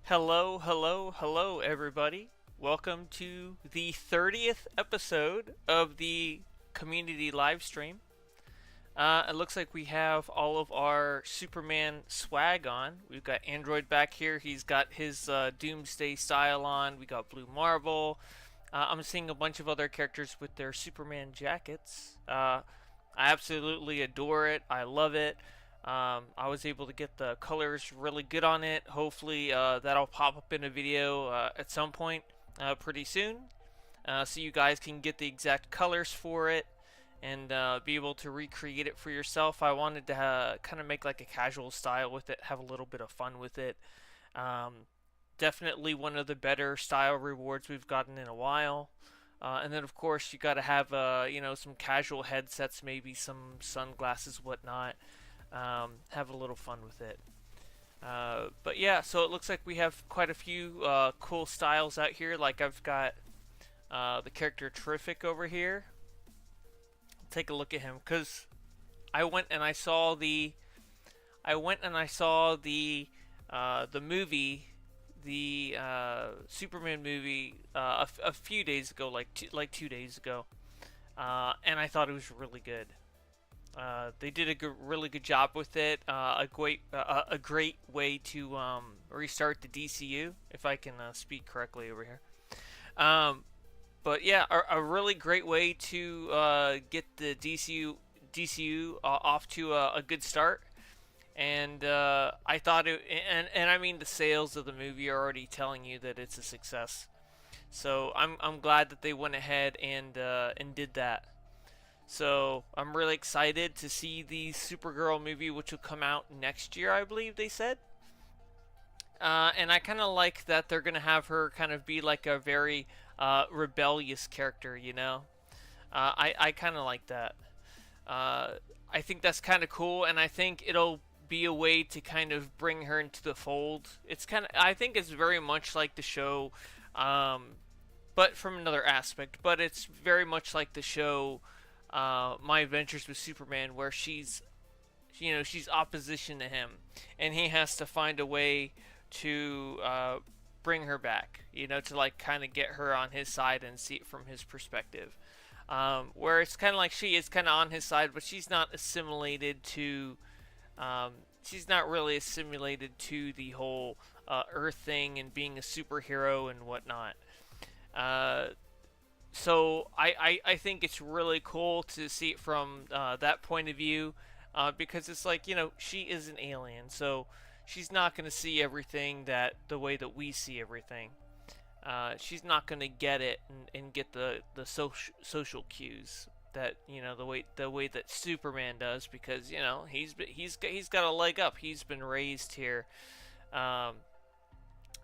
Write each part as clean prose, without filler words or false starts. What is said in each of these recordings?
Hello, hello, hello, everybody. Welcome to the 30th episode of the community live stream. It looks like we have all of our Superman swag on. We've got Android back here. He's got his Doomsday style on. We got Blue Marvel. I'm seeing a bunch of other characters with their Superman jackets. I absolutely adore it. I love it. I was able to get the colors really good on it. Hopefully, that'll pop up in a video at some point pretty soon, so you guys can get the exact colors for it and be able to recreate it for yourself. I wanted to kind of make like a casual style with it, have a little bit of fun with it. Definitely one of the better style rewards we've gotten in a while. And then of course you got to have some casual headsets, maybe some sunglasses, whatnot. Have a little fun with it. But yeah, so it looks like we have quite a few cool styles out here. Like I've got the character Terrific over here. Take a look at him, because I went and I saw the movie, the Superman movie, a few days ago, like 2 days ago, and I thought it was really good. They did a really good job with it. A great way to restart the DCU, if I can speak correctly over here. But yeah, a really great way to get the DCU off to a good start. And I thought it, and I mean the sales of the movie are already telling you that it's a success. So I'm glad that they went ahead and did that. So I'm really excited to see the Supergirl movie, which will come out next year, I believe they said. And I kind of like that they're gonna have her kind of be like a very rebellious character, you know. I kind of like that. I think that's kind of cool, and I think it'll be a way to kind of bring her into the fold. I think it's very much like the show, but from another aspect. But it's very much like the show, My Adventures with Superman, where she's opposition to him, and he has to find a way to bring her back, to like kind of get her on his side and see it from his perspective. Where it's kind of like she is kind of on his side, but she's not assimilated to. She's not really assimilated to the whole Earth thing and being a superhero and whatnot. So I think it's really cool to see it from that point of view, because it's like, she is an alien, so she's not going to see everything the way that we see everything. She's not going to get it and get the social cues that, the way that Superman does, because he's got a leg up. He's been raised here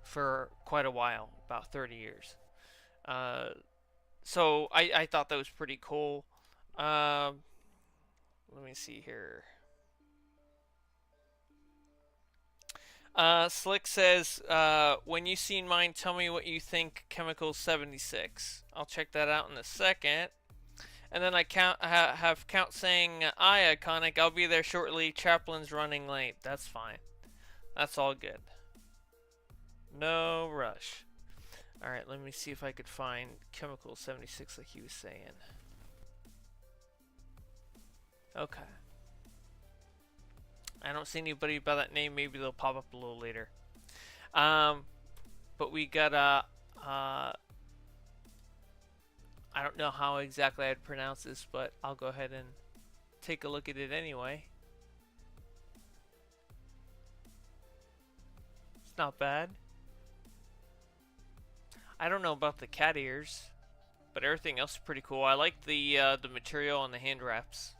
for quite a while, about 30 years. So I thought that was pretty cool. Let me see here. Slick says, when you seen mine, tell me what you think. Chemical 76. I'll check that out in a second. And then I have Count saying, "Aye, iconic. I'll be there shortly. Chaplin's running late." That's fine. That's all good. No rush. Alright, let me see if I could find Chemical 76 like he was saying. Okay. I don't see anybody by that name. Maybe they'll pop up a little later. But we got I don't know how exactly I'd pronounce this, but I'll go ahead and take a look at it anyway. It's not bad. I don't know about the cat ears, but everything else is pretty cool. I like the material on the hand wraps.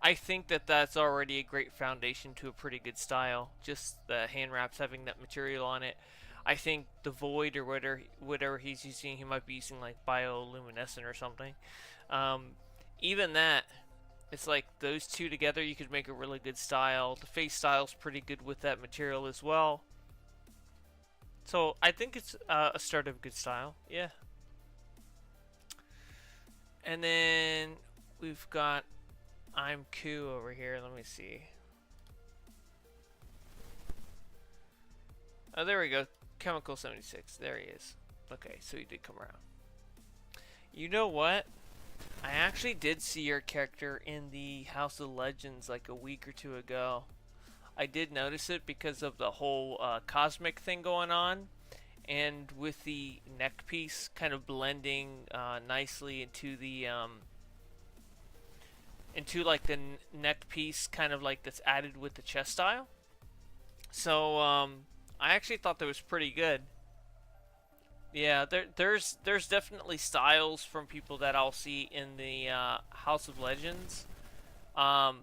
I think that's already a great foundation to a pretty good style. Just the hand wraps having that material on it. I think the void or whatever he's using, he might be using like bioluminescent or something. Even that, it's like those two together, you could make a really good style. The face style's pretty good with that material as well. So I think it's a start of a good style. Yeah. And then we've got I'm Q over here. Let me see. Oh, there we go. Chemical 76. There he is. Okay, so he did come around. You know what? I actually did see your character in the House of Legends like a week or two ago. I did notice it because of the whole cosmic thing going on, and with the neck piece kind of blending nicely into like the neck piece, kind of like that's added with the chest style. So I actually thought that was pretty good. Yeah, there's definitely styles from people that I'll see in the House of Legends. Um,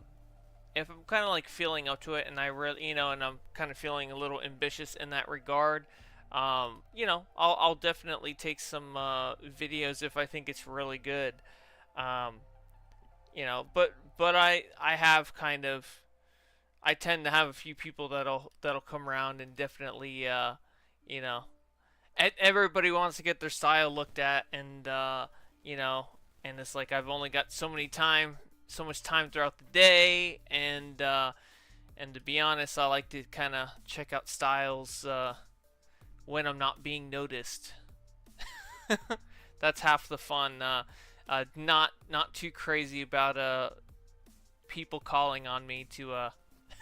if I'm kind of like feeling up to it, and I really, and I'm kind of feeling a little ambitious in that regard, I'll definitely take some videos if I think it's really good. Um, but I have kind of, I tend to have a few people that'll come around and definitely you know everybody wants to get their style looked at, and you know and it's like I've only got so much time throughout the day, and to be honest, I like to kind of check out styles when I'm not being noticed. That's half the fun. Not too crazy about people calling on me to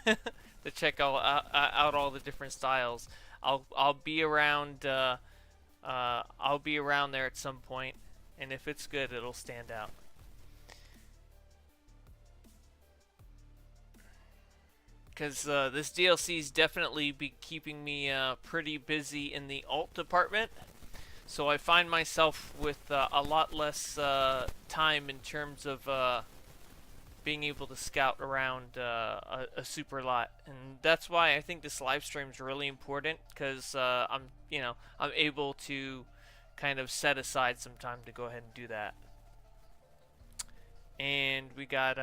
to check out all the different styles. I'll be around I'll be around there at some point, and if it's good, it'll stand out. Because this DLC's definitely be keeping me pretty busy in the alt department, so I find myself with a lot less time in terms of being able to scout around a super lot, and that's why I think this live stream is really important, because I'm able to kind of set aside some time to go ahead and do that. And we got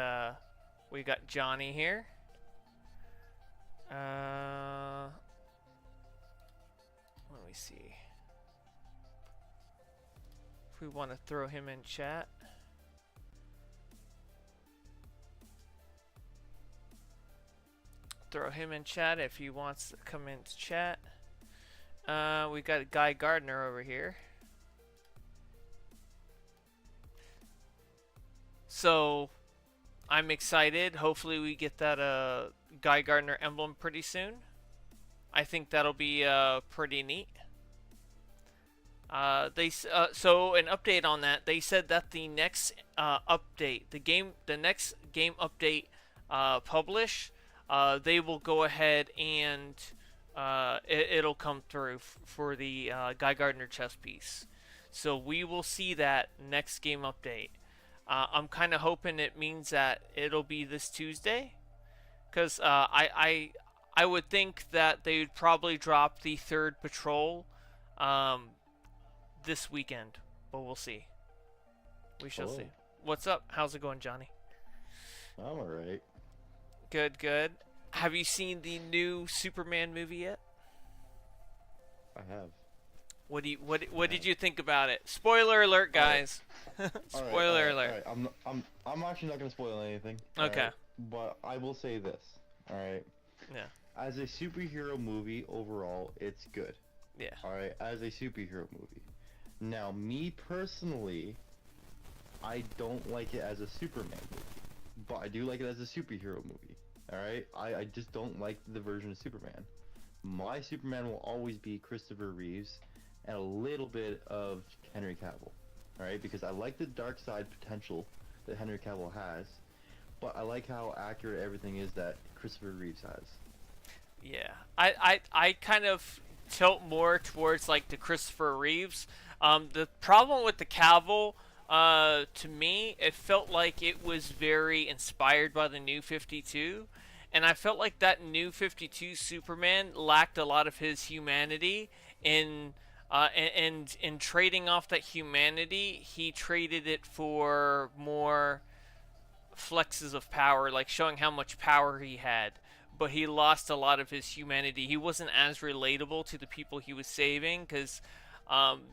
Johnny here. Let me see if we want to throw him in chat. Throw him in chat if he wants to come into chat. We got Guy Gardner over here. So I'm excited. Hopefully we get that Guy Gardner emblem pretty soon. I think that'll be pretty neat. So an update on that. They said that the next update, the next game update publish, they will go ahead and it'll come through for the Guy Gardner chess piece. So we will see that next game update. I'm kind of hoping it means that it'll be this Tuesday, because I would think that they would probably drop the third patrol this weekend, but we'll see. We shall see. What's up? How's it going, Johnny? I'm alright. Good, good. Have you seen the new Superman movie yet? I have. What did you think about it? Spoiler alert, guys. Spoiler alert. All right. I'm actually not gonna spoil anything. Okay. Right? But I will say this. All right. Yeah. As a superhero movie overall, it's good. Yeah. All right. As a superhero movie. Now, me personally, I don't like it as a Superman movie, but I do like it as a superhero movie. All right. I just don't like the version of Superman. My Superman will always be Christopher Reeves and a little bit of Henry Cavill. Alright, because I like the dark side potential that Henry Cavill has, but I like how accurate everything is that Christopher Reeves has. Yeah, I kind of tilt more towards like the Christopher Reeves. The problem with the Cavill, to me, it felt like it was very inspired by the New 52, and I felt like that New 52 Superman lacked a lot of his humanity in. And in trading off that humanity, he traded it for more flexes of power, like showing how much power he had. But he lost a lot of his humanity. He wasn't as relatable to the people he was saving, because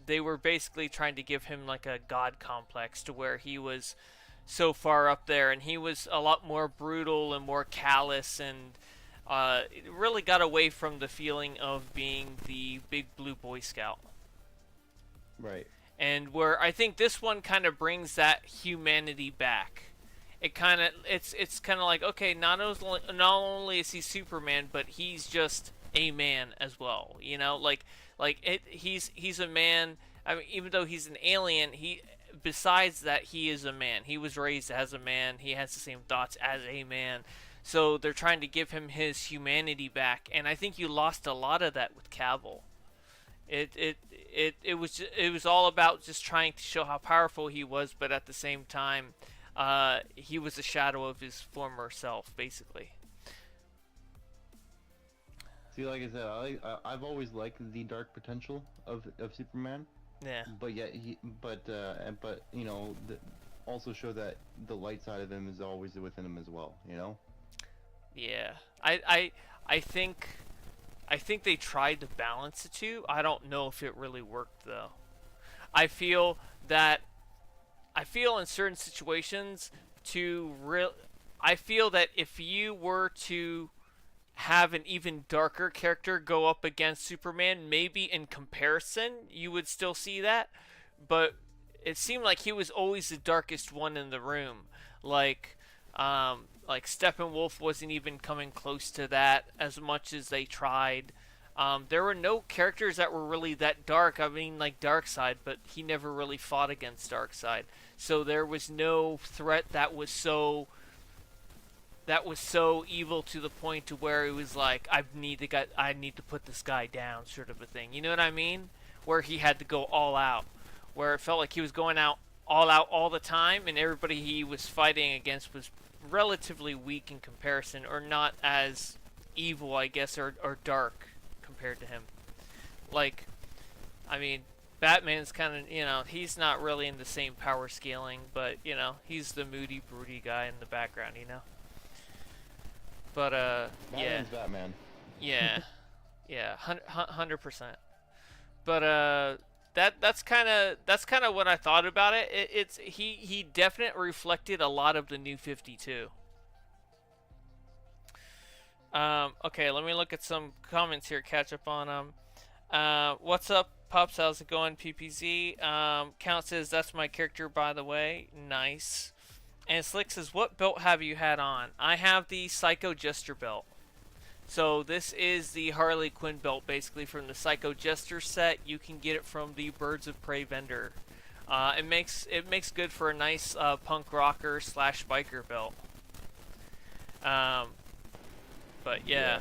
they were basically trying to give him like a god complex, to where he was so far up there, and he was a lot more brutal and more callous, and it really got away from the feeling of being the big blue Boy Scout. Right. And where I think this one kind of brings that humanity back. It's kind of like, okay, not only is he Superman, but he's just a man as well. You know, he's a man. I mean, even though he's an alien, he besides that he is a man. He was raised as a man. He has the same thoughts as a man. So they're trying to give him his humanity back, and I think you lost a lot of that with Cavill. It was all about just trying to show how powerful he was, but at the same time, he was a shadow of his former self, basically. See, like I said, I've always liked the dark potential of Superman, Yeah, but yet but you know, also show that the light side of him is always within him as well. You know. yeah. I think they tried to balance the two. I don't know if it really worked though. I feel that I feel in certain situations to real I feel that if you were to have an even darker character go up against Superman, maybe in comparison you would still see that, but it seemed like he was always the darkest one in the room. Like Steppenwolf wasn't even coming close to that as much as they tried. There were no characters that were really that dark. I mean, like Darkseid, but he never really fought against Darkseid. So there was no threat that was so evil to the point to where it was like I need to put this guy down, sort of a thing. You know what I mean? Where he had to go all out, where it felt like he was going out all the time, and everybody he was fighting against was relatively weak in comparison, or not as evil, I guess, or dark compared to him. Like, I mean, Batman's kind of, he's not really in the same power scaling, but, he's the moody, broody guy in the background, But, yeah. Batman's Batman. Yeah. Yeah, 100%. But, that's kind of what I thought about it. He definitely reflected a lot of the New 52. Okay, let me look at some comments here, catch up on them. What's up, Pups? How's it going, PPZ? Count says, that's my character, by the way. Nice. And Slick says, what belt have you had on? I have the Psycho Jester belt. So this is the Harley Quinn belt, basically, from the Psycho Jester set. You can get it from the Birds of Prey vendor. It makes good for a nice punk rocker / biker belt. But yeah.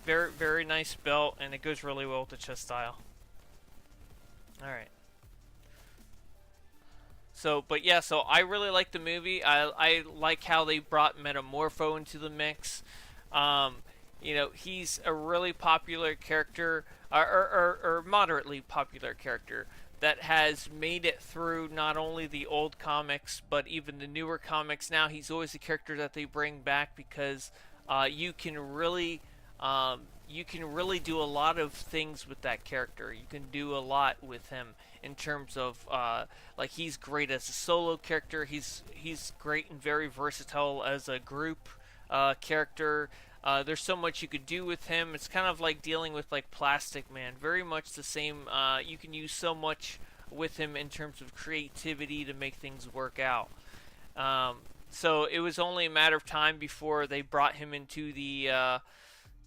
Very, very nice belt, and it goes really well with the chest style. Alright. So I really like the movie. I like how they brought Metamorpho into the mix. He's a really popular character, or moderately popular character, that has made it through not only the old comics, but even the newer comics. Now he's always a character that they bring back because you can really do a lot of things with that character. You can do a lot with him in terms of he's great as a solo character. He's great and very versatile as a group character. There's so much you could do with him. It's kind of like dealing with like Plastic Man. Very much the same. You can use so much with him in terms of creativity to make things work out. So it was only a matter of time before they brought him into the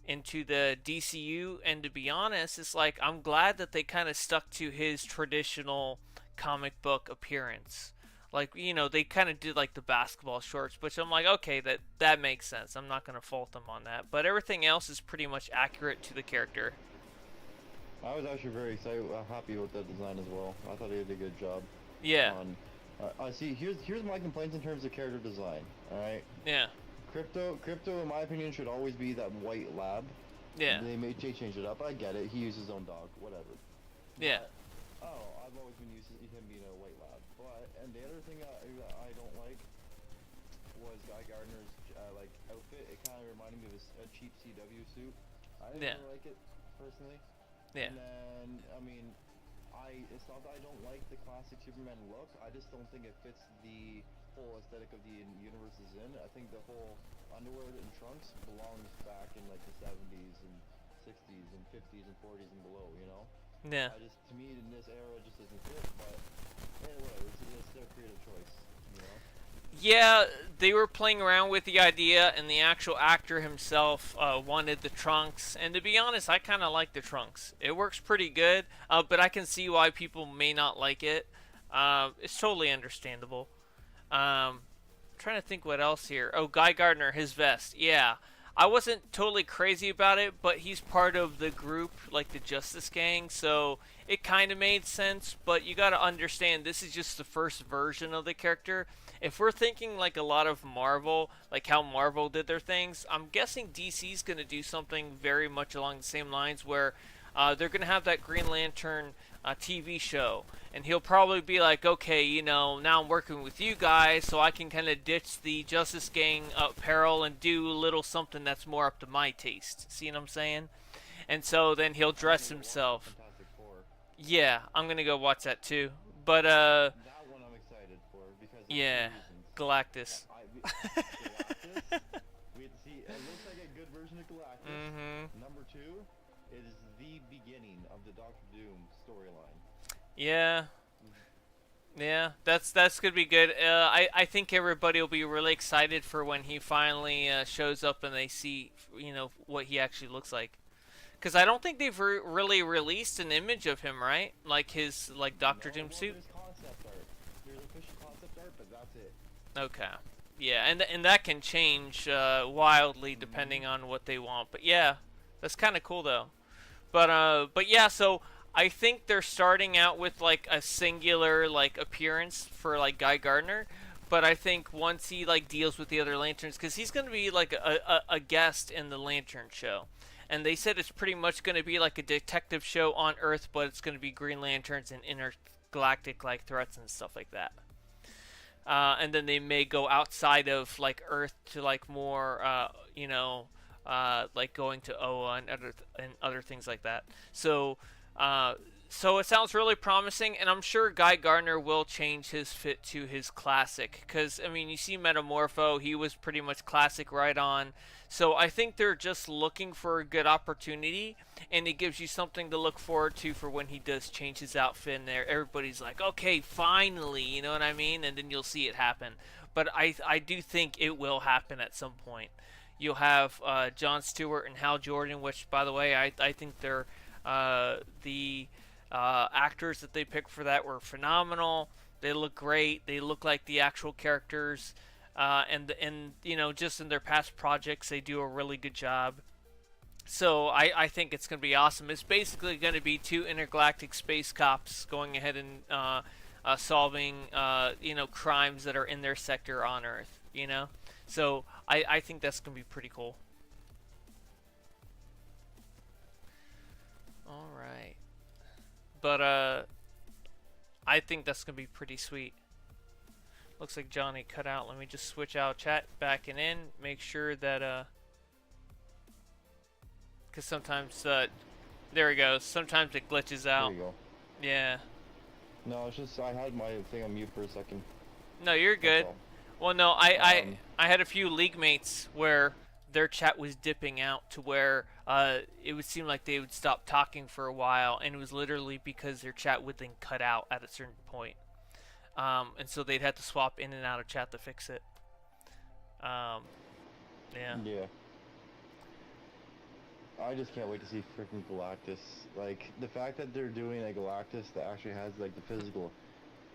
DCU, and to be honest, it's like I'm glad that they kind of stuck to his traditional comic book appearance. Like, they kind of did like the basketball shorts, which I'm like, okay, that makes sense. I'm not going to fault them on that. But everything else is pretty much accurate to the character. I was actually very excited, happy with that design as well. I thought he did a good job. Yeah. See, here's my complaints in terms of character design. All right. Yeah. Crypto, in my opinion, should always be that white lab. Yeah. They changed it up. I get it. He uses his own dog. Whatever. Yeah. But, I've always been used to him being a white lab. And the other thing I don't like was Guy Gardner's outfit. It kind of reminded me of a cheap CW suit. I didn't really like it personally. Yeah. And then it's not that I don't like the classic Superman look. I just don't think it fits the whole aesthetic of the universe is in. I think the whole underwear and Trunks belongs back in like the 70s and 60s and 50s and 40s and below, you know? Yeah. I just, to me, in this era, it just doesn't fit, but hey, whatever, it's their creative choice, you know? Yeah, they were playing around with the idea, and the actual actor himself wanted the trunks. And to be honest, I kind of like the trunks. It works pretty good, but I can see why people may not like it. It's totally understandable. Trying to think what else here. Oh, Guy Gardner, his vest. Yeah. I wasn't totally crazy about it, but he's part of the group, like the Justice Gang, so it kind of made sense, but you gotta understand this is just the first version of the character. If we're thinking like a lot of Marvel, like how Marvel did their things, I'm guessing DC's gonna do something very much along the same lines where they're gonna have that Green Lantern TV show, and he'll probably be like, okay, you know, now I'm working with you guys, so I can kind of ditch the Justice Gang apparel and do a little something that's more up to my taste. See what I'm saying? And so then he'll dress himself. Fantastic Four. Yeah, I'm gonna go watch that too. But That one I'm excited for because of two yeah, reasons. Galactus. Galactus, we had to see, it looks like a good version of Galactus. Number two, it is the beginning of the Doctor Doom storyline. Yeah. Yeah, that's gonna be good. I think everybody will be really excited for when he finally shows up and they see, you know, what he actually looks like. Because I don't think they've really released an image of him, right? Like his like Doctor No, Doom well, suit. there's concept art. There's official concept art, but that's it. Okay. Yeah, and that can change wildly depending on what they want. But yeah, that's kind of cool though. But yeah, so I think they're starting out with like a singular like appearance for like Guy Gardner, but I think once he like deals with the other lanterns, because he's gonna be like a guest in the Lantern show, and they said it's pretty much gonna be like a detective show on Earth, but it's gonna be Green Lanterns and intergalactic like threats and stuff like that. And then they may go outside of like Earth to like more, like going to Oa and other things like that. So, so it sounds really promising, and I'm sure Guy Gardner will change his fit to his classic. Because I mean, you see Metamorpho, he was pretty much classic right on. So I think they're just looking for a good opportunity, and it gives you something to look forward to for when he does change his outfit. And there, everybody's like, okay, finally, you know what I mean? And then you'll see it happen. But I do think it will happen at some point. You'll have Jon Stewart and Hal Jordan, which, by the way, I think they're the actors that they picked for that were phenomenal. They look great. They look like the actual characters. And you know, just in their past projects, they do a really good job. So I think it's going to be awesome. It's basically going to be two intergalactic space cops going ahead and solving you know, crimes that are in their sector on Earth. You know, so I think that's going to be pretty cool. All right, but I think that's going to be pretty sweet. Looks like Johnny cut out. Let me just switch out chat back and in. Make sure that because sometimes there we go. Sometimes it glitches out. There you go. Yeah. No, it's just I had my thing on mute for a second. No, you're good. Well, no, I had a few league mates where their chat was dipping out to where it would seem like they would stop talking for a while, and it was literally because their chat would then cut out at a certain point. And so they'd have to swap in and out of chat to fix it. Yeah. Yeah. I just can't wait to see freaking Galactus. Like, the fact that they're doing a Galactus that actually has, like, the physical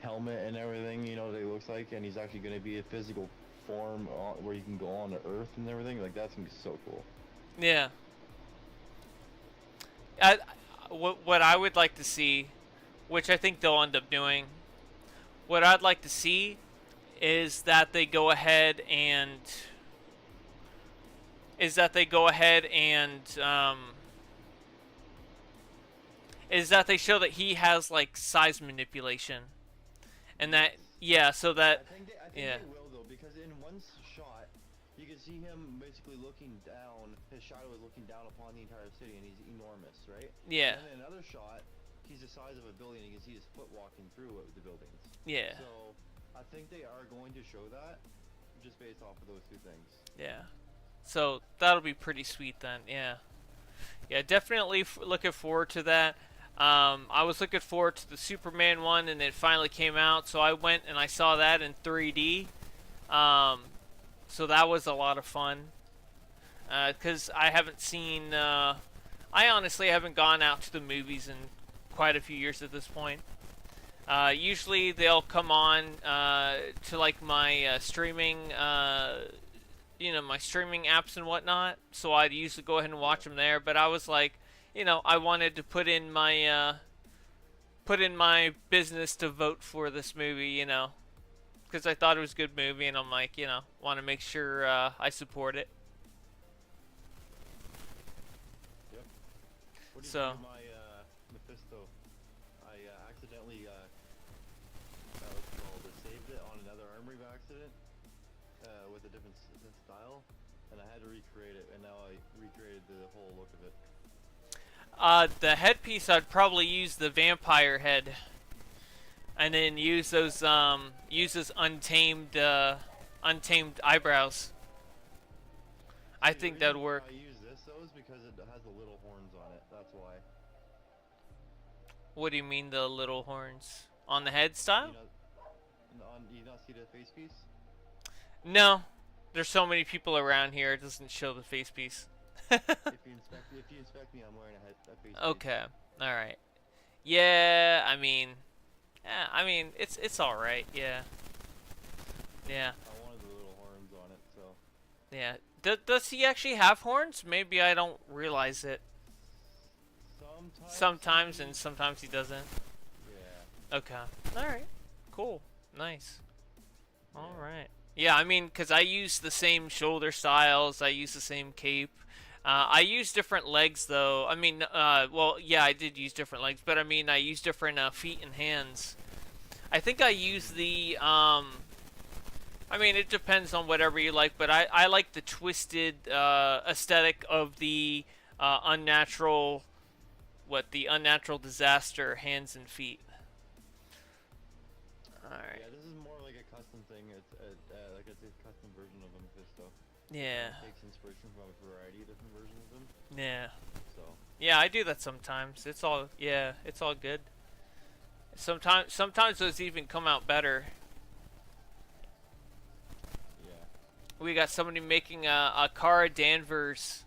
helmet and everything, you know, that he looks like, and he's actually going to be a physical form where you can go on the Earth and everything, like, that's going to be so cool. Yeah. What I would like to see, which I think they'll end up doing, what I'd like to see is that they go ahead and is that they show that he has like size manipulation, and that yeah, so that I think yeah. they will though, because in one shot you can see him basically looking down. His shadow is looking down upon the entire city, and he's enormous, right? Yeah. And then in another shot, he's the size of a building. You can see his foot walking through the buildings. Yeah. So I think they are going to show that, just based off of those two things. Yeah. So that'll be pretty sweet then. Yeah. Yeah, definitely looking forward to that. I was looking forward to the Superman one, and it finally came out, so I went and I saw that in 3D. Um, so that was a lot of fun. Because I haven't seen. I honestly haven't gone out to the movies in quite a few years at this point. Usually they'll come on to like my streaming, my streaming apps and whatnot. So I'd usually go ahead and watch them there. But I was like, I wanted to put in my business to vote for this movie, because I thought it was a good movie, and I'm like, want to make sure I support it. Yep. What do you So. think of my Mephisto? I accidentally what's it called? Saved it on another armory by accident with a different style, and I had to recreate it, and now I recreated the whole look of it. The headpiece, I'd probably use the vampire head, and then use those untamed eyebrows. I See, think the that'd reason work. I use this though is because it has the little horns on it. That's why. What do you mean the little horns on the head style? You not see the face piece? No, there's so many people around here. It doesn't show the face piece. If you inspect me, I'm wearing a face piece. Okay, all right. Yeah, it's all right. Yeah, yeah, I wanted the little horns on it, so. yeah. Does he actually have horns? Maybe I don't realize it. Sometimes, and sometimes he doesn't. Yeah. Okay. All right. Cool. Nice. All right. Yeah, because I use the same shoulder styles. I use the same cape. I use different legs, though. Well, yeah, I did use different legs, but I use different feet and hands. I think I use the, it depends on whatever you like, but I like the twisted aesthetic of the unnatural disaster hands and feet. Alright. Yeah, this is more like a custom thing. It's like a custom version of a Mephisto. Yeah. It takes inspiration from a variety of different versions of them. Yeah. So. Yeah, I do that sometimes. It's all good. Sometimes those even come out better. Yeah. We got somebody making a Cara Danvers,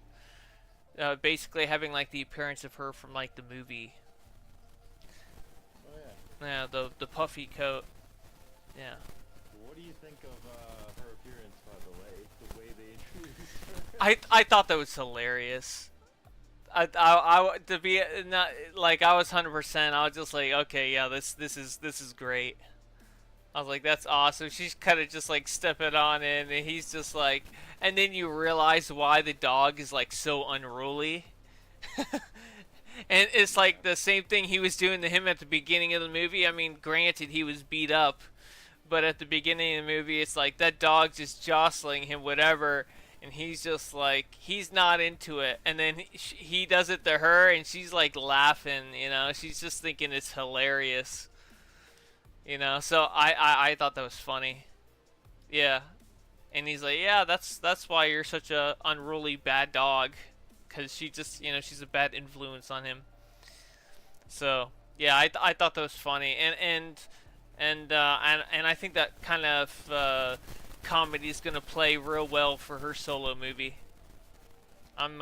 basically having like the appearance of her from like the movie. Oh yeah. Yeah, the puffy coat. Yeah. What do you think of her appearance, by the way? The way they introduced her. I thought that was hilarious. To be not like I was 100%. I was just like, okay, yeah, this is great. I was like, that's awesome. She's kind of just like stepping on in, and he's just like, and then you realize why the dog is like so unruly. And it's like the same thing he was doing to him at the beginning of the movie. Granted, he was beat up, but at the beginning of the movie, it's like that dog just jostling him, whatever. And he's just like, he's not into it. And then he does it to her, and she's like laughing, She's just thinking it's hilarious. So I thought that was funny. Yeah. And he's like, yeah, that's why you're such a unruly bad dog. Because she just, she's a bad influence on him. So, yeah, I thought that was funny. And I think that kind of comedy is gonna play real well for her solo movie. I'm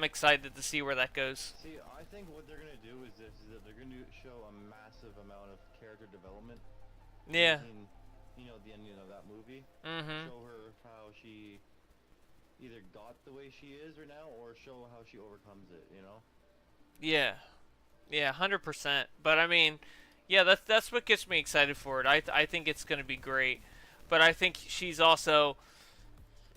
excited to see where that goes. See, I think what they're gonna do is this: is that they're gonna show a massive amount of character development. Yeah. The ending of that movie. Mm-hmm. Show her how she either got the way she is or now, or show how she overcomes it. Yeah. Yeah, 100%. But yeah, that's what gets me excited for it. I think it's gonna be great. But I think she's also,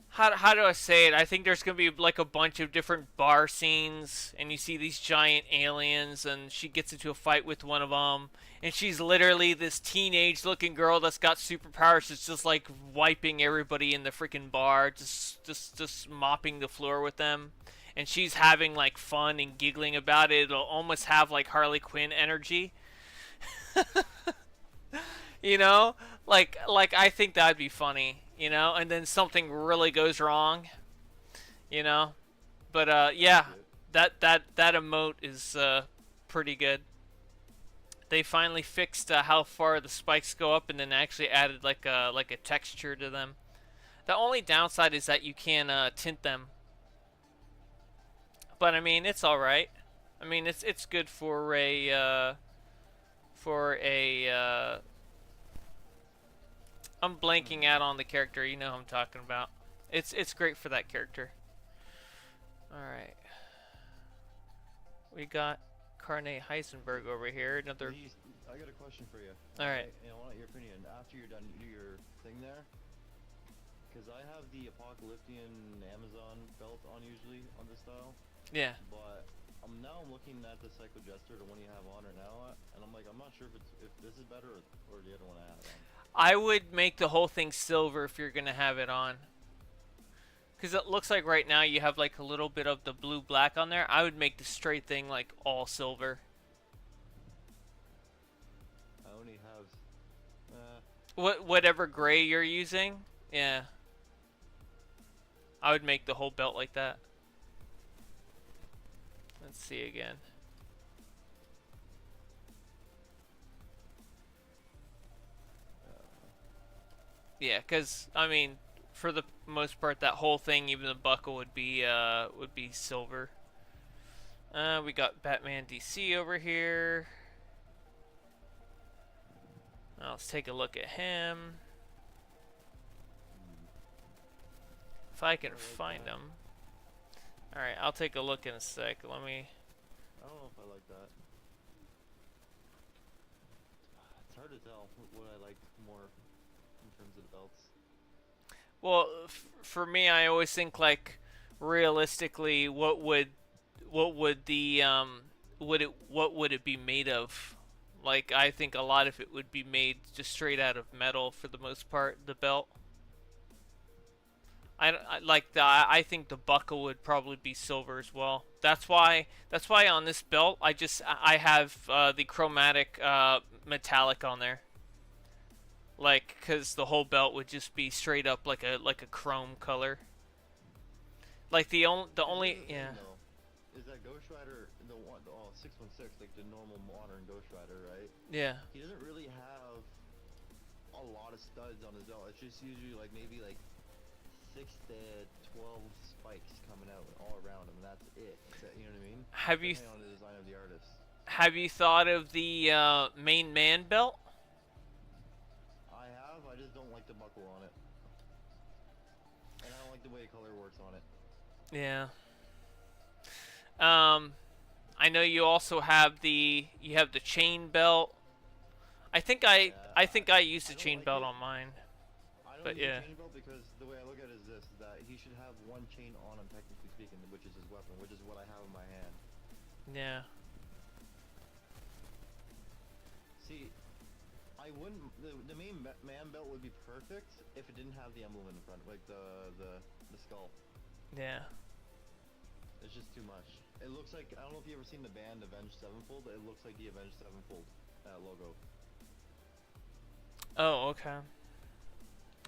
how do I say it? I think there's going to be like a bunch of different bar scenes, and you see these giant aliens, and she gets into a fight with one of them, and she's literally this teenage-looking girl that's got superpowers. It's just like wiping everybody in the freaking bar, just mopping the floor with them, and she's having like fun and giggling about it. It'll almost have like Harley Quinn energy. You know, like I think that'd be funny. You know, and then something really goes wrong. You know, but yeah, Yep. that emote is pretty good. They finally fixed how far the spikes go up, and then actually added like a texture to them. The only downside is that you can't tint them, but I mean it's all right. I mean it's good for a I'm blanking Hmm. out on the character. You know who I'm talking about. It's great for that character. All right, we got Carne Heisenberg over here. Another. These, I got a question for you. All right. And I want your opinion after you're done. You do your thing there, because I have the Apocalyptian Amazon belt on usually on this style, Yeah. but I'm looking at the Psycho Jester, the one you have on right now, and I'm like I'm not sure if this is better or the other one I have on. I would make the whole thing silver if you're gonna have it on. Because it looks like right now you have like a little bit of the blue black on there. I would make the straight thing like all silver. I only have. Whatever gray you're using, yeah. I would make the whole belt like that. Let's see again. Yeah, because I mean, for the most part, that whole thing, even the buckle, would be silver. We got Batman DC over here. Let's take a look at him. If I can I like find that. him. Alright, I'll take a look in a sec. Let me. I don't know if I like that. It's hard to tell what I like more in terms of the belts. Well, for me, I always think like realistically, what would the what would it be made of? Like I think a lot of it would be made just straight out of metal for the most part. The belt. I like the I think the buckle would probably be silver as well. That's why on this belt I have the chromatic metallic on there. Like cuz the whole belt would just be straight up like a chrome color. Like the See, here's only the thing yeah. though, is that Ghost Rider, the one, the 616, like the normal modern Ghost Rider, right? Yeah. He doesn't really have a lot of studs on his belt. It's just usually like maybe like 6 to 12 spikes coming out all around him, and that's it. You know what I mean? Have you Depending on the design of the artist. have you thought of the main man belt? I just don't like the buckle on it, and I don't like the way color works on it. Yeah. Um I know you also have the chain belt. Yeah, I think I used I the don't chain like belt it. on mine. I don't But use the yeah. chain belt because the way I look at it is this: is that he should have one chain on him, technically speaking, which is his weapon, which is what I have in my hand. Yeah. See, I wouldn't. The main man belt would be perfect if it didn't have the emblem in front, like the skull. Yeah. It's just too much. It looks like, I don't know if you ever seen the band Avenged Sevenfold. It looks like the Avenged Sevenfold logo. Oh, okay.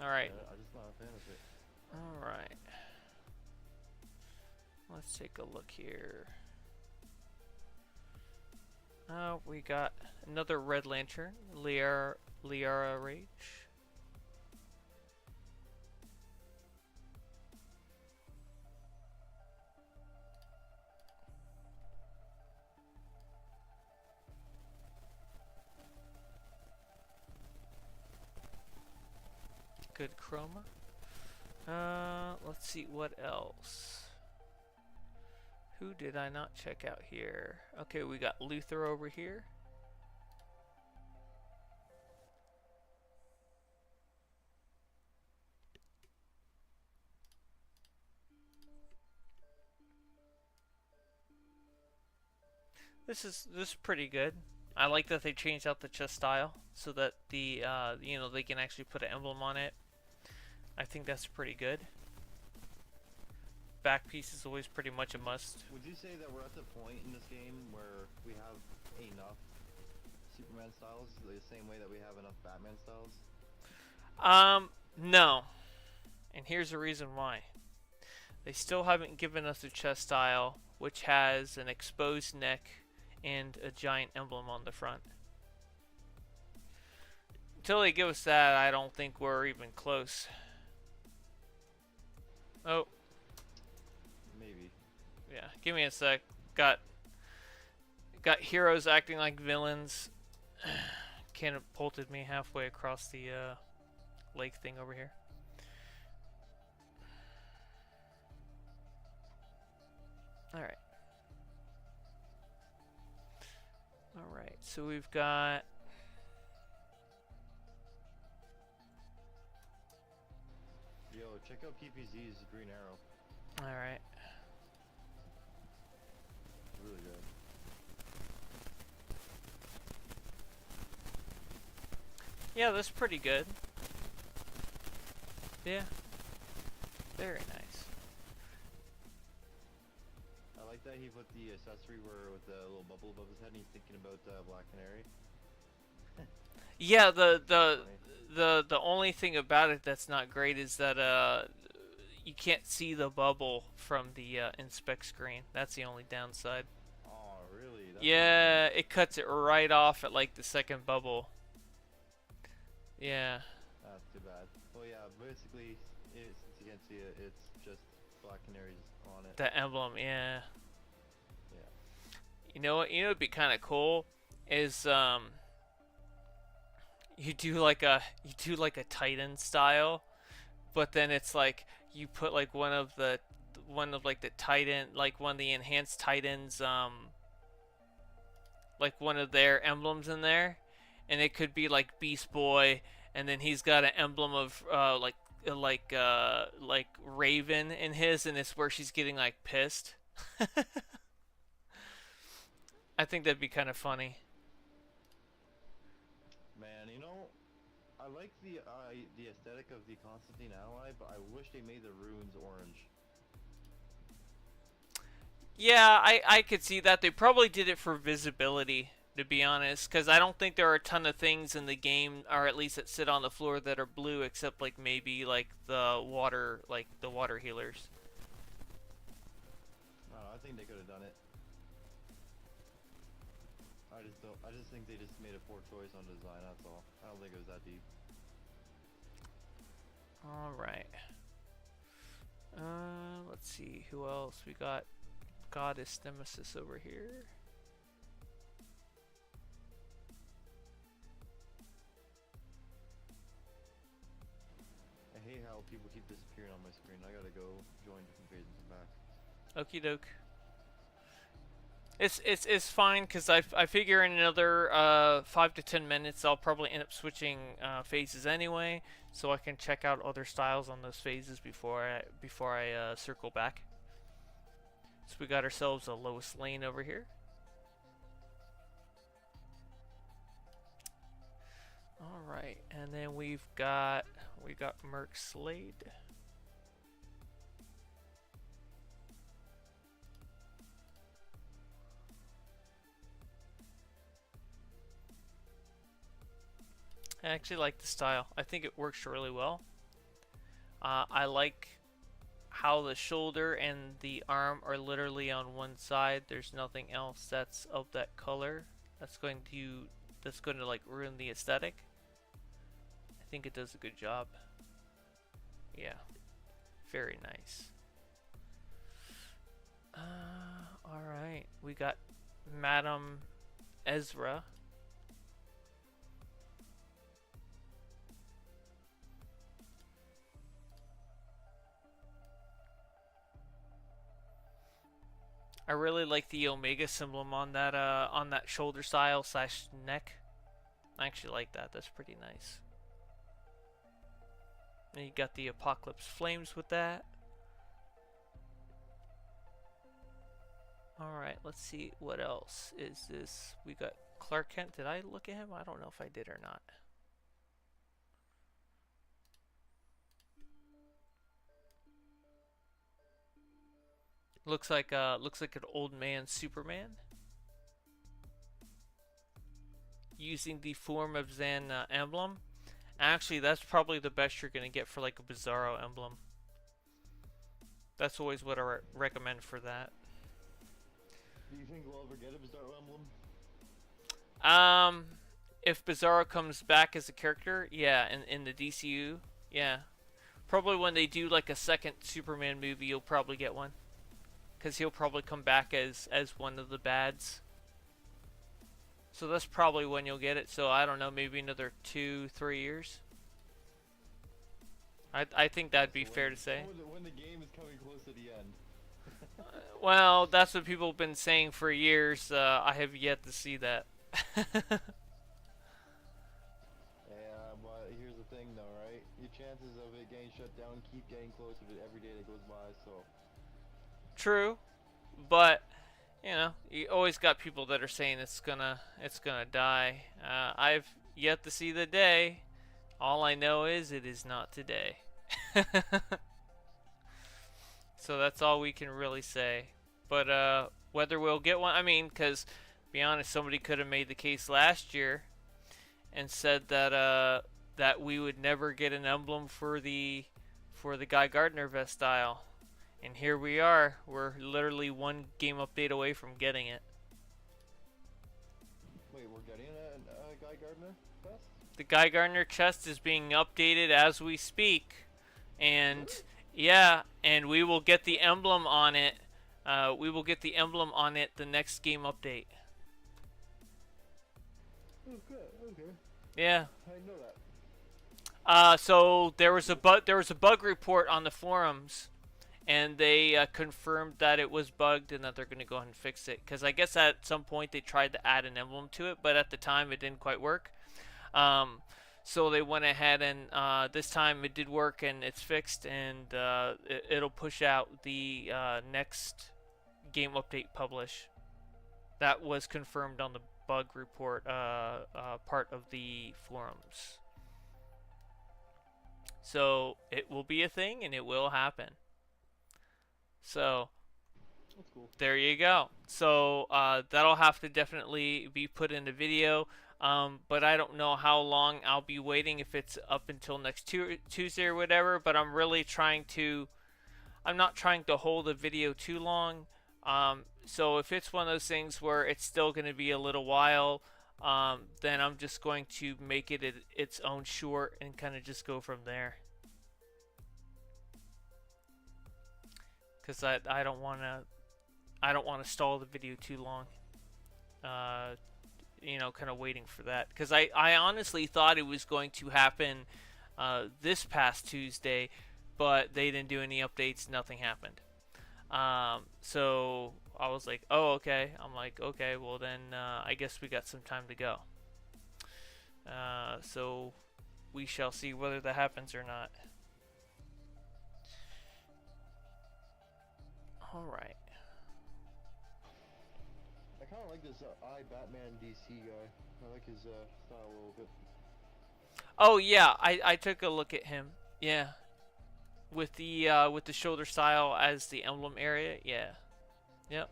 All right. I'm just not a fan of it. All right. Let's take a look here. We got another Red Lantern, Liara Rage. Good chroma. Let's see what else. Who did I not check out here? Okay, we got Luther over here. This is pretty good. I like that they changed out the chest style so that the you know they can actually put an emblem on it. I think that's pretty good. Back piece is always pretty much a must. Would you say that we're at the point in this game where we have enough Superman styles the same way that we have enough Batman styles? No. And here's the reason why. They still haven't given us a chest style, which has an exposed neck and a giant emblem on the front. Until they give us that, I don't think we're even close. Oh. Maybe. Yeah, give me a sec. Got heroes acting like villains. Catapulted me halfway across the lake thing over here. Alright. Alright, so we've got... Yo, check out PPZ's Green Arrow. Alright. Really good. Yeah, that's pretty good. Yeah. Very nice. I like that he put the accessory where with the little bubble above his head and he's thinking about Black Canary. Yeah, the only thing about it that's not great is that you can't see the bubble from the inspect screen. That's the only downside. Oh, really? That's Yeah, it cuts it right off at like the second bubble. Yeah. That's too bad. Well, yeah, basically, since you can't see it, it's just Black Canaries on it. The emblem, yeah. Yeah. You know what? You know what'd be kind of cool is you do like a Titan style, but then it's like you put like one of the Titan, like one of the enhanced Titans, like one of their emblems in there, and it could be like Beast Boy, and then he's got an emblem of like Raven in his, and it's where she's getting like pissed. I think that'd be kind of funny. Man, you know, I like the aesthetic of the Constantine ally, but I wish they made the runes orange. Yeah, I could see that. They probably did it for visibility, to be honest, because I don't think there are a ton of things in the game, or at least that sit on the floor, that are blue, except like maybe like the water healers. I don't know, I think they could have done it. I just don't. I just think they just made a poor choice on design. That's all. I don't think it was that deep. All right. Let's see who else we got. Goddess Nemesis over here. I hate how people keep disappearing on my screen. I gotta go join different pages and back. Okie doke. It's fine because I figure in another 5 to 10 minutes I'll probably end up switching phases anyway, so I can check out other styles on those phases before I circle back. So we got ourselves a Lois Lane over here. All right, and then we got Merc Slade. I actually like the style. I think it works really well. I like how the shoulder and the arm are literally on one side. There's nothing else that's of that color. That's going to like ruin the aesthetic. I think it does a good job. Yeah, very nice. All right, we got Madam Ezra. I really like the Omega symbol on that shoulder style slash neck. I actually like that. That's pretty nice. And you got the Apocalypse Flames with that. Alright, let's see what else is this. We got Clark Kent. Did I look at him? I don't know if I did or not. Looks like an old man Superman. using the Form of Zan emblem. Actually, that's probably the best you're gonna get for like a Bizarro emblem. That's always what I recommend for that. Do you think we'll ever get a Bizarro emblem? Um, if Bizarro comes back as a character, yeah, in the DCU, yeah. Probably when they do like a second Superman movie, you'll probably get one. Because he'll probably come back as one of the bads. So that's probably when you'll get it. So I don't know, maybe another 2-3 years. I think that'd be fair to say. When the game is coming close to the end. Well, that's what people have been saying for years. I have yet to see that. Yeah, but here's the thing though, right? Your chances of it getting shut down keep getting closer to every day that goes by, so. True, but you know, you always got people that are saying it's gonna die. I've yet to see the day. All I know is it is not today. So that's all we can really say. But whether we'll get one, I mean, because be honest, somebody could have made the case last year and said that that we would never get an emblem for the Guy Gardner vest style. And here we are. We're literally one game update away from getting it. Wait, we're getting a Guy Gardner vest? The Guy Gardner chest is being updated as we speak. And Really? yeah, and we will get the emblem on it. We will get the emblem on it the next game update. Okay, okay. Yeah. I didn't know that. So there was a bug report on the forums, and they confirmed that it was bugged and that they're going to go ahead and fix it. Because I guess at some point they tried to add an emblem to it, but at the time it didn't quite work. So they went ahead and this time it did work and it's fixed, and it'll push out the next game update publish. That was confirmed on the bug report part of the forums. So it will be a thing and it will happen. So That's cool. there you go. So that'll have to definitely be put in the video. But I don't know how long I'll be waiting, if it's up until next Tuesday or whatever. But I'm really I'm not trying to hold a video too long. So if it's one of those things where it's still going to be a little while, then I'm just going to make it its own short and kind of just go from there. Because I don't want to stall the video too long. You know, kind of waiting for that, because I honestly thought it was going to happen this past Tuesday, but they didn't do any updates. Nothing happened. So I was like, oh, okay. I'm like, okay, well then I guess we got some time to go. So we shall see whether that happens or not. All right. I kind of like this Batman DC guy. I like his style a little bit. Oh yeah, I took a look at him. Yeah, with the shoulder style as the emblem area. Yeah, yep.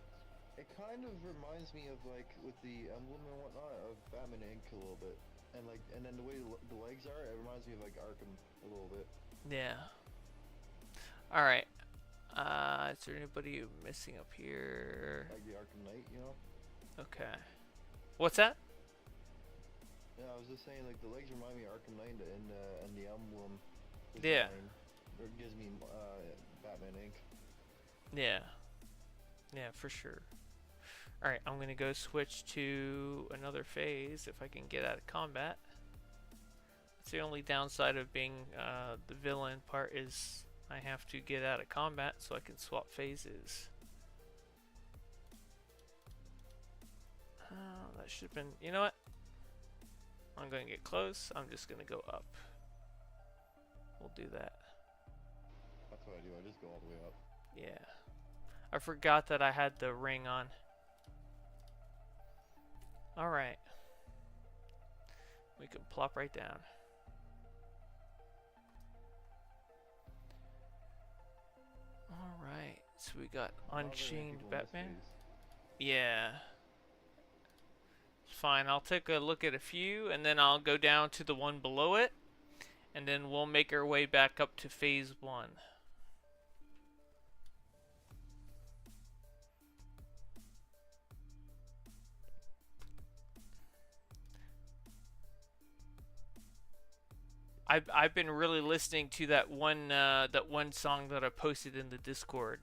It kind of reminds me of, like, with the emblem and whatnot, of Batman Inc. a little bit, and then the way the legs are, it reminds me of like Arkham a little bit. Yeah. All right. Is there anybody missing up here? Like the Arkham Knight, you know? Okay. What's that? Yeah, I was just saying, like, the legs remind me of Arkham Knight and the emblem design. Yeah. It gives me Batman Inc. Yeah. Yeah, for sure. All right, I'm gonna go switch to another phase if I can get out of combat. That's the only downside of being the villain part, is I have to get out of combat so I can swap phases. That should have been, you know what? I'm going to get close. I'm just going to go up. We'll do that. That's what I do. I just go all the way up. Yeah. I forgot that I had the ring on. Alright. We can plop right down. Alright. So we got Unchained Batman. Yeah. fine. I'll take a look at a few, and then I'll go down to the one below it, and then we'll make our way back up to phase 1. I've been really listening to that one song that I posted in the Discord,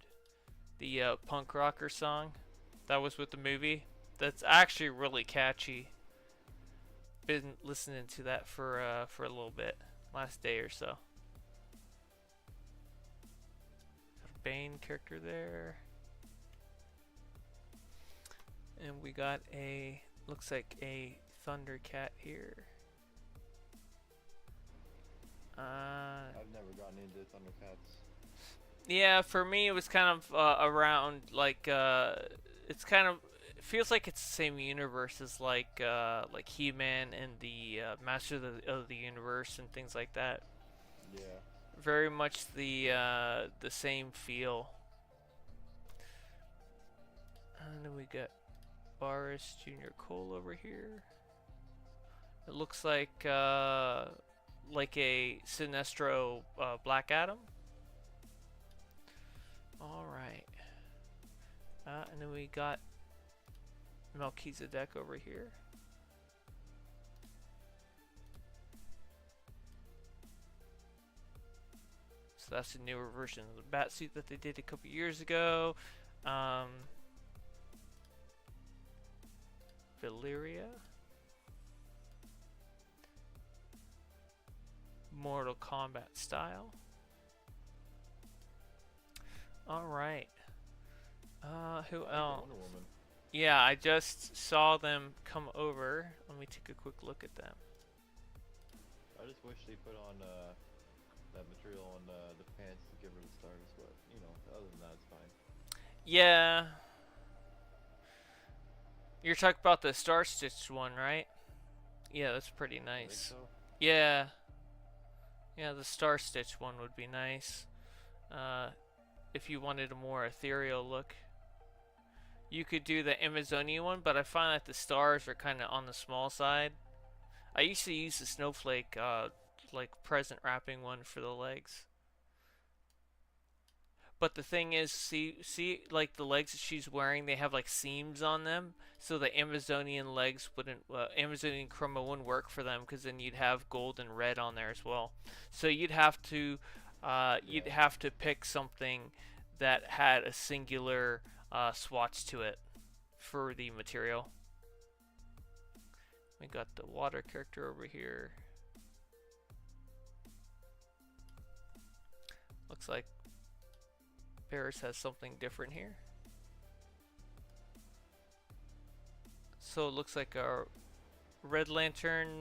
the punk rocker song that was with the movie. That's actually really catchy. Been listening to that for a little bit, last day or so. Bane character there, and we got a looks like a Thundercat here. I've never gotten into Thundercats. Yeah, for me it was kind of around like it's kind of it feels like it's the same universe as like He-Man and the Master of the Universe and things like that. Yeah. Very much the same feel. And then we got Boris Jr. Cole over here. It looks like a Sinestro Black Adam. All right. And then we got Melchizedek over here. So that's a newer version of the bat suit that they did a couple years ago. Valyria. Mortal Kombat style. All right. Who else? Wonder Woman. Yeah, I just saw them come over. Let me take a quick look at them. I just wish they put on that material on the pants to give her the stars, but you know, other than that, it's fine. Yeah. You're talking about the Star Stitched one, right? Yeah, that's pretty nice. I think so. Yeah. Yeah, the Star Stitch one would be nice. If you wanted a more ethereal look. You could do the Amazonian one, but I find that the stars are kind of on the small side. I used to use the snowflake, like present wrapping one for the legs. But the thing is, see, like the legs that she's wearing, they have like seams on them, so the Amazonian legs wouldn't, Amazonian chroma wouldn't work for them, because then you'd have gold and red on there as well. So you'd have to pick something that had a singular swatch to it for the material. We got the water character over here. Looks like Paris has something different here. So it looks like a Red Lantern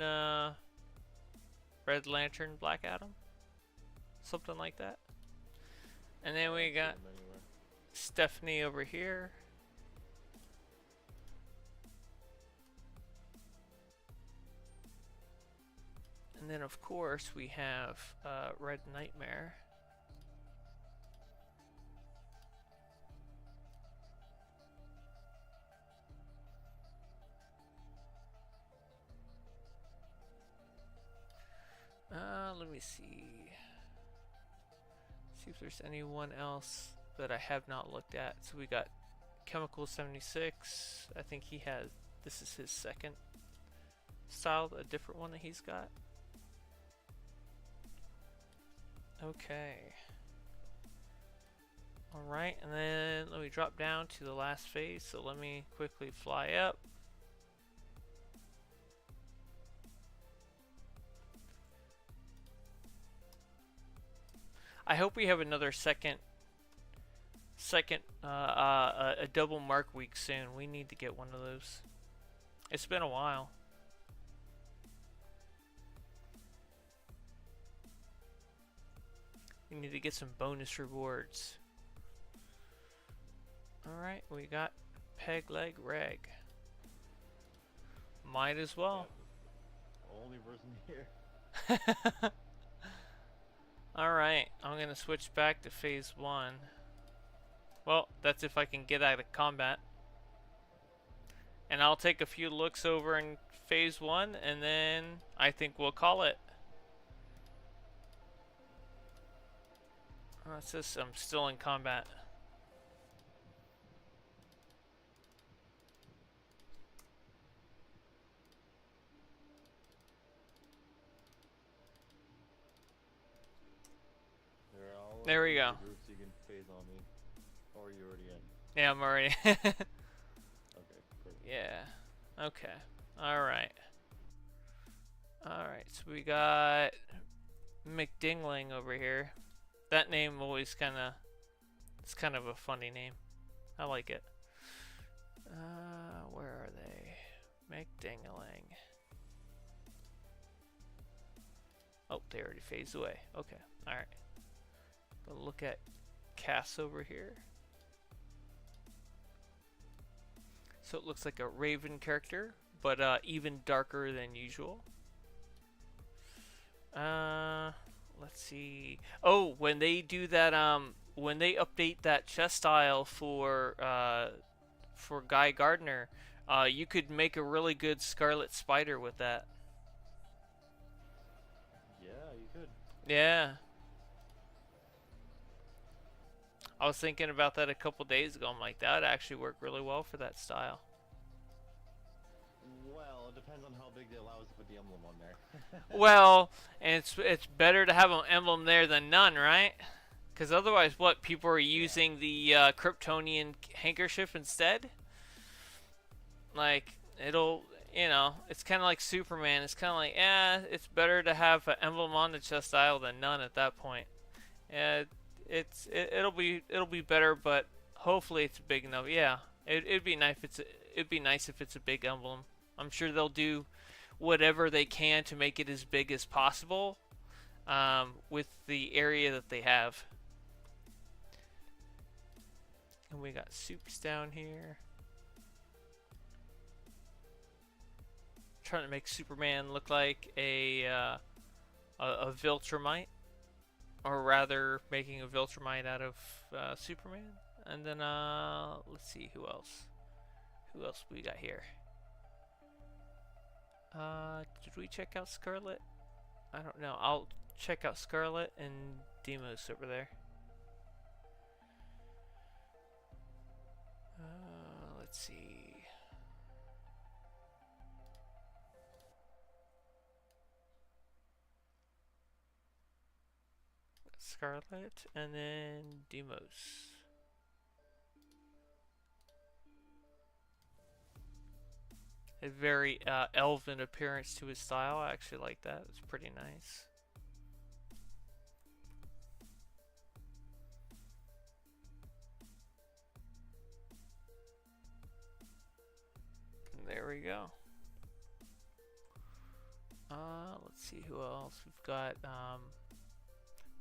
Black Adam, something like that. And then we got Stephanie over here. And then of course we have Red Nightmare. Let me see. See if there's anyone else that I have not looked at. So we got Chemical 76. I think he has, this is his second style, a different one that he's got. Okay. Alright, and then let me drop down to the last phase. So let me quickly fly up. I hope we have another a double mark week soon. We need to get one of those. It's been a while. We need to get some bonus rewards. Alright, we got Peg Leg Reg. Might as well. Only person here. Alright, I'm gonna switch back to phase 1. Well, that's if I can get out of combat. and I'll take a few looks over in phase 1, and then I think we'll call it. Oh, it says I'm still in combat. There we go. Group so you can phase on me. Or you already in? Yeah, I'm already. Okay, perfect. Yeah. Okay. Alright. Alright, so we got McDingling over here. That name always it's kind of a funny name. I like it. Where are they? McDingling. Oh, they already phased away. Okay, alright. But look at Cass over here. So it looks like a Raven character, but even darker than usual. Let's see. Oh, when they do that, when they update that chest style for Guy Gardner, you could make a really good Scarlet Spider with that. Yeah, you could. Yeah. I was thinking about that a couple days ago. I'm like, that would actually work really well for that style. Well, it depends on how big they allow us to put the emblem on there. Well, and it's better to have an emblem there than none, right? Because otherwise, what, people are using the Kryptonian handkerchief instead? Like, it'll, it's kind of like Superman. It's kind of like, it's better to have an emblem on the chest style than none at that point. It'll be better, but hopefully it's big enough. Yeah, it'd be nice if it's a big emblem. I'm sure they'll do whatever they can to make it as big as possible with the area that they have. And we got soups down here. Trying to make Superman look like a Viltrumite. Or rather, making a Viltrumite out of Superman. And then, let's see, who else? Who else we got here? Did we check out Scarlet? I don't know. I'll check out Scarlet and Demos over there. Let's see. Scarlet and then Demos. A very elven appearance to his style. I actually like that. It's pretty nice. And there we go. Let's see who else we've got.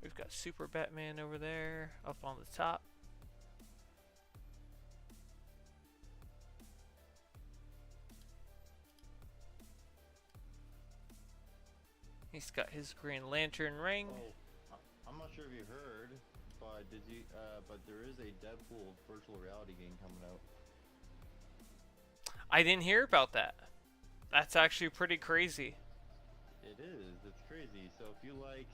We've got Super Batman over there, up on the top. He's got his Green Lantern ring. Oh, I'm not sure if you heard, but but there is a Deadpool virtual reality game coming out. I didn't hear about that. That's actually pretty crazy. It is. It's crazy. So if you like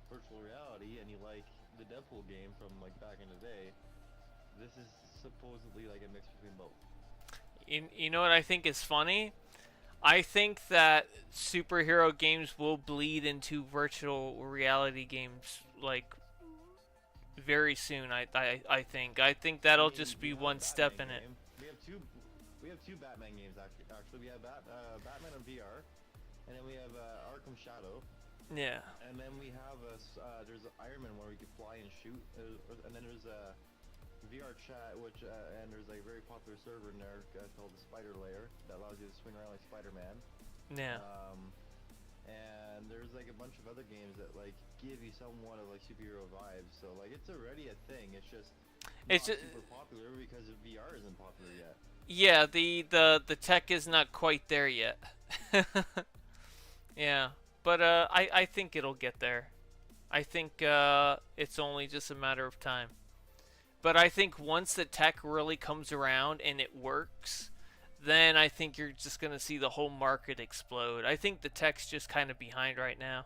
virtual reality and you like the Deadpool game from like back in the day, this is supposedly like a mix between both. You know what I think is funny? I think that superhero games will bleed into virtual reality games like very soon. I think that'll just be one step in it. We have two Batman games actually. We have Batman in VR, and then we have Arkham Shadow. Yeah. And then we have there's an Iron Man where we can fly and shoot, and then there's a VR chat, which and there's a very popular server in there called the Spider Layer that allows you to swing around like Spider-Man. Yeah. And there's like a bunch of other games that like give you somewhat of like superhero vibes. So like it's already a thing. It's just not super popular because VR isn't popular yet. Yeah, the tech is not quite there yet. Yeah, but I think it'll get there. I think it's only just a matter of time. But I think once the tech really comes around and it works, then I think you're just going to see the whole market explode. I think the tech's just kind of behind right now.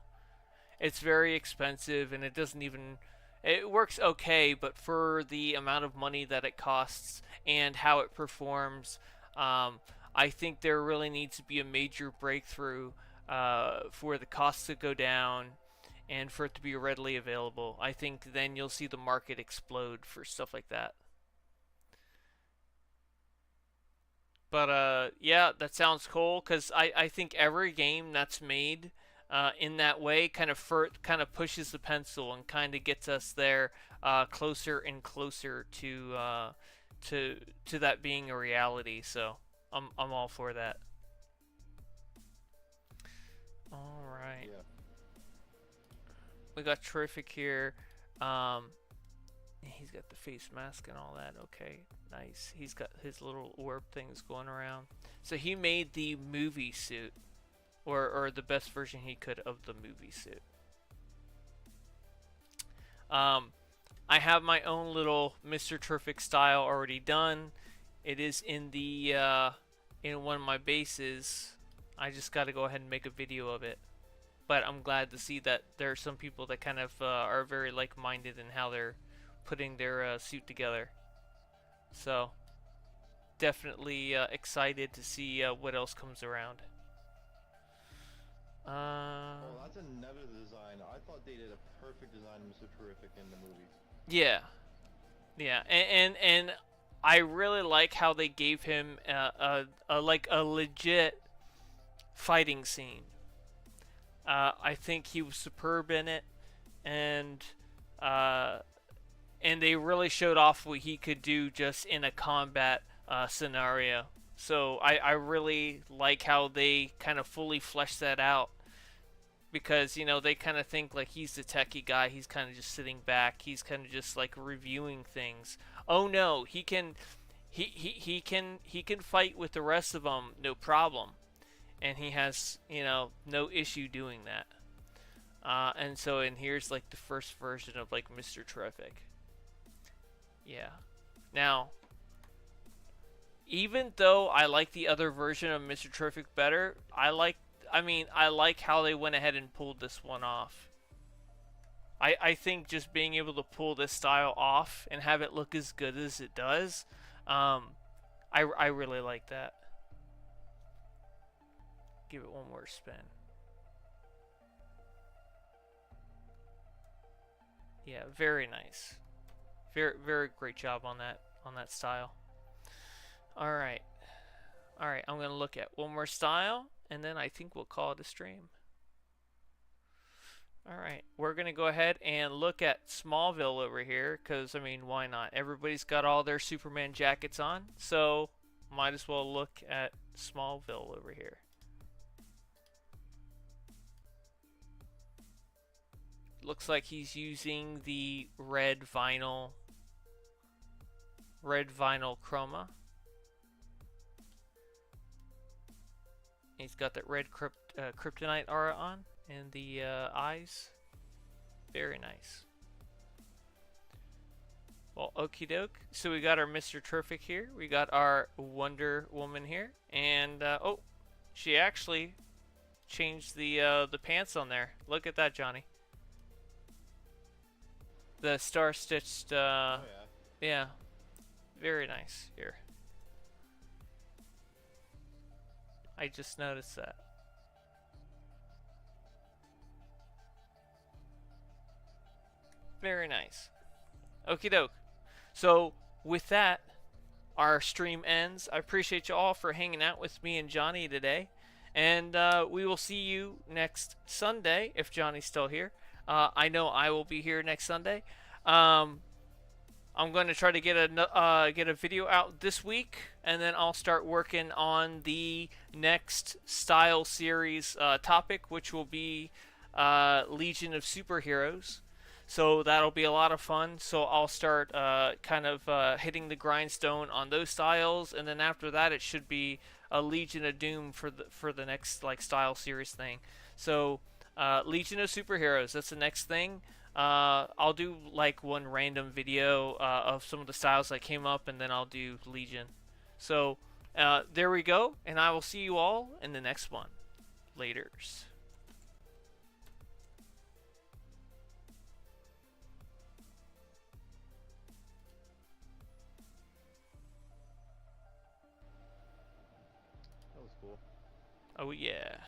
It's very expensive and it doesn't even, it works okay, but for the amount of money that it costs and how it performs, I think there really needs to be a major breakthrough for the costs to go down and for it to be readily available. I think then you'll see the market explode for stuff like that. But yeah, that sounds cool because I think every game that's made in that way kind of pushes the pencil and kind of gets us there closer and closer to to that being a reality. So I'm all for that. All right, Yeah. we got terrific here. Um, he's got the face mask and all that. Okay, nice. He's got his little orb things going around. So he made the movie suit, or the best version he could of the movie suit. Um, I have my own little Mr. Terrific style already done. It is in the in one of my bases. I just got to go ahead and make a video of it. But I'm glad to see that there are some people that kind of are very like-minded in how they're putting their suit together. So definitely excited to see what else comes around. Oh, that's another design. I thought they did a perfect design of Mr. Terrific in the movie. Yeah, yeah, and I really like how they gave him a like a legit fighting scene. I think he was superb in it, and uh, and they really showed off what he could do just in a combat scenario. So I really like how they kind of fully fleshed that out because they kind of think like he's the techie guy. He's kind of just sitting back. He's kind of just like reviewing things. Oh no, he can fight with the rest of them, no problem, and he has no issue doing that. And here's like the first version of like Mr. Terrific. Yeah. Now, even though I like the other version of Mr. Terrific better, I like how they went ahead and pulled this one off. I think just being able to pull this style off and have it look as good as it does, I really like that. Give it one more spin. Yeah, very nice. Very very great job on that style. All right. All right, I'm going to look at one more style and then I think we'll call it a stream. All right, we're going to go ahead and look at Smallville over here because, I mean, why not? Everybody's got all their Superman jackets on, so might as well look at Smallville over here. Looks like he's using the red vinyl chroma. He's got that red kryptonite aura on and the eyes. Very nice. Well, okie doke. So we got our Mr. Terrific here. We got our Wonder Woman here. And, oh, she actually changed the pants on there. Look at that, Johnny. The star-stitched, Oh yeah. yeah. Very nice here. I just noticed that. Very nice. Okie doke. So, with that, our stream ends. I appreciate you all for hanging out with me and Johnny today. And we will see you next Sunday, if Johnny's still here. I know I will be here next Sunday. I'm going to try to get a video out this week, and then I'll start working on the next style series topic, which will be Legion of Superheroes. So that'll be a lot of fun. So I'll start hitting the grindstone on those styles, and then after that, it should be a Legion of Doom for the next like style series thing. So Legion of Superheroes, that's the next thing. I'll do like one random video of some of the styles that came up, and then I'll do Legion. So There we go, and I will see you all in the next one. Laters. That was cool. Oh yeah.